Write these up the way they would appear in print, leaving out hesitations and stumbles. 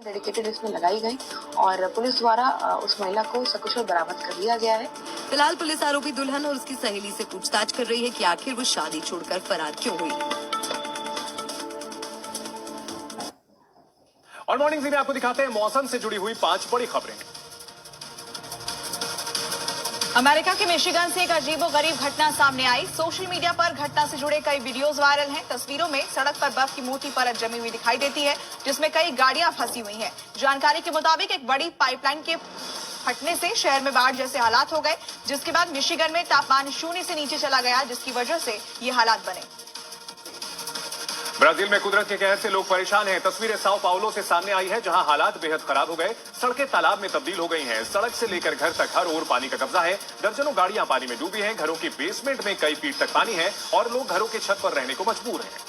Dedicated इसमें लगाई गई और पुलिस द्वारा उस महिला को सकुशल बरामद कर लिया गया है। फिलहाल पुलिस आरोपी दुल्हन और उसकी सहेली से पूछताछ कर रही है कि आखिर वो शादी छोड़कर फरार क्यों हुई। और मॉर्निंग में आपको दिखाते हैं मौसम से जुड़ी हुई 5 बड़ी खबरें। अमेरिका के मिशिगन से एक अजीबोगरीब घटना सामने आई। सोशल मीडिया पर घटना से जुड़े कई वीडियोस वायरल हैं। तस्वीरों में सड़क पर बर्फ की मोटी परत जमी हुई दिखाई देती है, जिसमें कई गाड़ियां फंसी हुई हैं। जानकारी के मुताबिक एक बड़ी पाइपलाइन के फटने से शहर में बाढ़ जैसे हालात हो गए, जिसके बाद मिशिगन में तापमान 0 से नीचे चला गया, जिसकी वजह से ये हालात बने। ब्राजील में कुदरत के कहर से लोग परेशान हैं। तस्वीरें साओ पाउलो से सामने आई है, जहां हालात बेहद खराब हो गए। सड़कें तालाब में तब्दील हो गई हैं। सड़क से लेकर घर तक हर ओर पानी का कब्जा है। दर्जनों गाड़ियां पानी में डूबी हैं। घरों की बेसमेंट में कई फीट तक पानी है और लोग घरों के छत पर रहने को मजबूर हैं।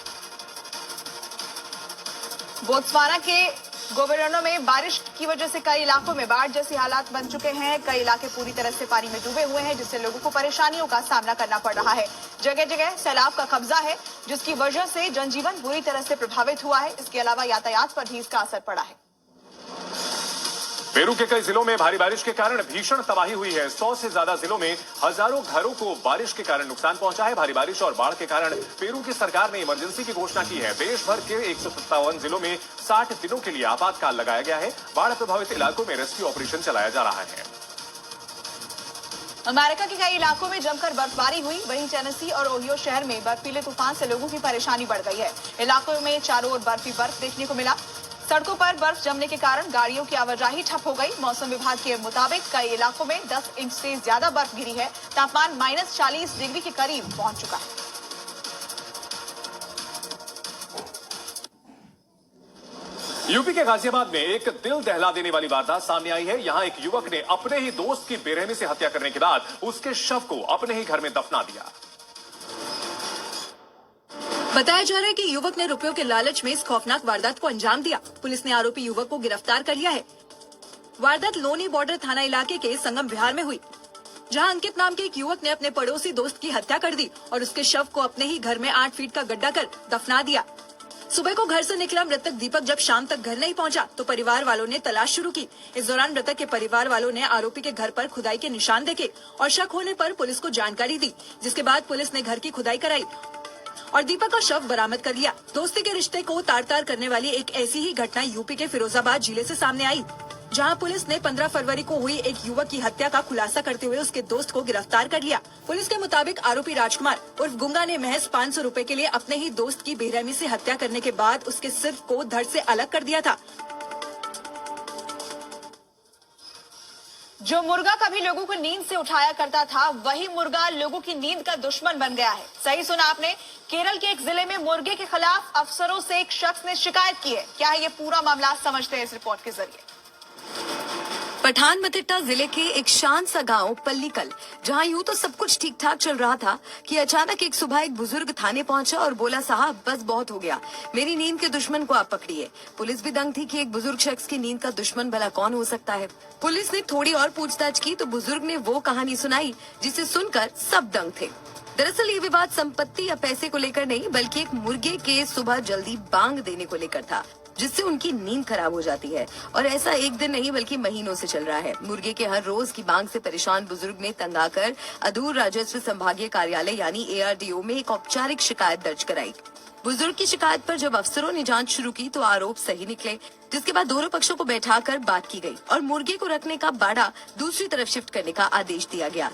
बोत्सवाना के गोबेरोनो में बारिश की वजह से कई इलाकों में बाढ़ जैसी हालात बन चुके हैं। कई इलाके पूरी तरह से पानी में डूबे हुए हैं, जिससे लोगों को परेशानियों का सामना करना पड़ रहा है। जगह जगह सैलाब का कब्जा है, जिसकी वजह से जनजीवन बुरी तरह से प्रभावित हुआ है। इसके अलावा यातायात पर भी इसका असर पड़ा है। पेरू के कई जिलों में भारी बारिश के कारण भीषण तबाही हुई है। 100 से ज्यादा जिलों में हजारों घरों को बारिश के कारण नुकसान पहुंचा है। भारी बारिश और बाढ़ के कारण पेरू की सरकार ने इमरजेंसी की घोषणा की है। देश भर के 157 जिलों में 60 दिनों के लिए आपातकाल लगाया गया है। बाढ़ प्रभावित इलाकों में रेस्क्यू ऑपरेशन चलाया जा रहा है। अमेरिका के कई इलाकों में जमकर बर्फबारी हुई। वहीं टेनेसी और ओहियो शहर में बर्फीले तूफान से लोगों की परेशानी बढ़ गई है। इलाकों में चारों ओर बर्फ ही बर्फ देखने को मिला। सड़कों पर बर्फ जमने के कारण गाड़ियों की आवाजाही ठप हो गई। मौसम विभाग के मुताबिक कई इलाकों में 10 इंच से ज्यादा बर्फ गिरी है। तापमान -40 डिग्री के करीब पहुंच चुका है। यूपी के गाजियाबाद में एक दिल दहला देने वाली वारदात सामने आई है। यहां एक युवक ने अपने ही दोस्त की बेरहमी से हत्या करने के बाद उसके शव को अपने ही घर में दफना दिया। बताया जा रहा है कि युवक ने रुपयों के लालच में इस खौफनाक वारदात को अंजाम दिया। पुलिस ने आरोपी युवक को गिरफ्तार कर लिया है। वारदात लोनी बॉर्डर थाना इलाके के संगम विहार में हुई, जहां अंकित नाम के एक युवक ने अपने पड़ोसी दोस्त की हत्या कर दी और उसके शव को अपने ही घर में 8 फीट का गड्ढा कर दफना दिया। सुबह को घर से निकला मृतक दीपक जब शाम तक घर नहीं पहुंचा तो परिवार वालों ने तलाश शुरू की। इस दौरान मृतक के परिवार वालों ने आरोपी के घर पर खुदाई के निशान देखे और शक होने पर पुलिस को जानकारी दी, जिसके बाद पुलिस ने घर की खुदाई कराई और दीपक का शव बरामद कर लिया। दोस्ती के रिश्ते को तार-तार करने वाली एक ऐसी ही घटना यूपी के फिरोजाबाद जिले से सामने आई, जहां पुलिस ने 15 फरवरी को हुई एक युवक की हत्या का खुलासा करते हुए उसके दोस्त को गिरफ्तार कर लिया। पुलिस के मुताबिक आरोपी राजकुमार उर्फ गुंगा ने महज 500 रुपए के लिए अपने ही दोस्त की बेरहमी से हत्या करने के बाद उसके सिर को धड़ से अलग कर दिया था। जो मुर्गा कभी लोगों को नींद से उठाया करता था, वही मुर्गा लोगों की नींद का दुश्मन बन गया है। सही सुना आपने। केरल के एक जिले में मुर्गे के खिलाफ अफसरों से एक शख्स ने शिकायत की है। क्या है ये पूरा मामला, समझते हैं इस रिपोर्ट के जरिए। पठानमथिट्टा जिले के एक शांत सा गांव पल्लीकल, जहां यूं तो सब कुछ ठीक ठाक चल रहा था कि अचानक एक सुबह एक बुजुर्ग थाने पहुंचा और बोला, साहब बस बहुत हो गया, मेरी नींद के दुश्मन को आप पकड़िए। पुलिस भी दंग थी कि एक बुजुर्ग शख्स की नींद का दुश्मन भला कौन हो सकता है। पुलिस ने थोड़ी और पूछताछ की तो बुजुर्ग ने वो कहानी सुनाई जिसे सुनकर सब दंग थे। दरअसल ये विवाद संपत्ति या पैसे को लेकर नहीं, बल्कि एक मुर्गे के सुबह जल्दी बांग देने को लेकर था, जिससे उनकी नींद खराब हो जाती है। और ऐसा एक दिन नहीं बल्कि महीनों से चल रहा है। मुर्गे के हर रोज की बांग से परेशान बुजुर्ग ने तंग आकर अदूर राजस्व संभागीय कार्यालय यानी ARDO में एक औपचारिक शिकायत दर्ज कराई। बुजुर्ग की शिकायत पर जब अफसरों ने जांच शुरू की तो आरोप सही निकले, जिसके बाद दोनों पक्षों को बैठाकर बात की गई और मुर्गे को रखने का बाड़ा दूसरी तरफ शिफ्ट करने का आदेश दिया गया।